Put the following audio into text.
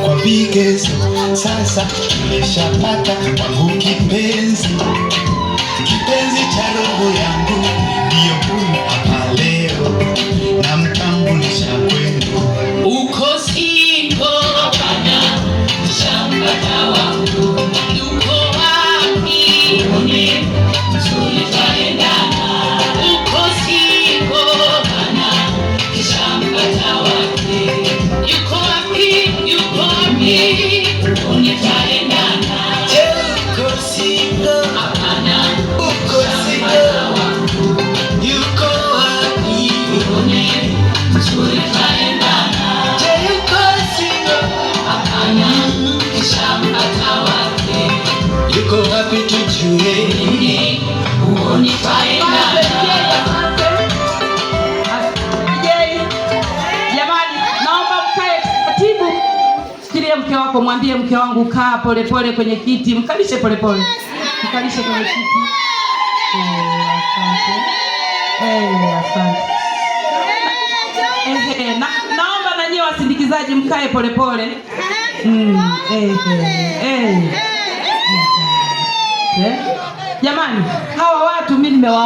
kwa vigezo, sasa nimeshapata wangu kipenzi, kipenzi cha roho yangu, ndiyo huyu hapa leo, namtambulisha kwenu. Uko siko hapana, shamba wangu yuko wapi? Uone tulitaendana. Uko siko hapana, shamba wake yuko wapi? Yuko wapi? Uone tutaendana. Uko siko hapana, uko siko wangu yuko wapi? Uone tulitaendana. Yuko wapi tujue? Jamani, naomba mkae taratibu. Sikilia mke wako, mwambie mke wangu kaa polepole kwenye kiti, mkalishe polepole. Mkalishe kwenye kiti. Asante. Naomba na nyie wasindikizaji mkae polepole. Jamani, hawa watu mimi nimewaona.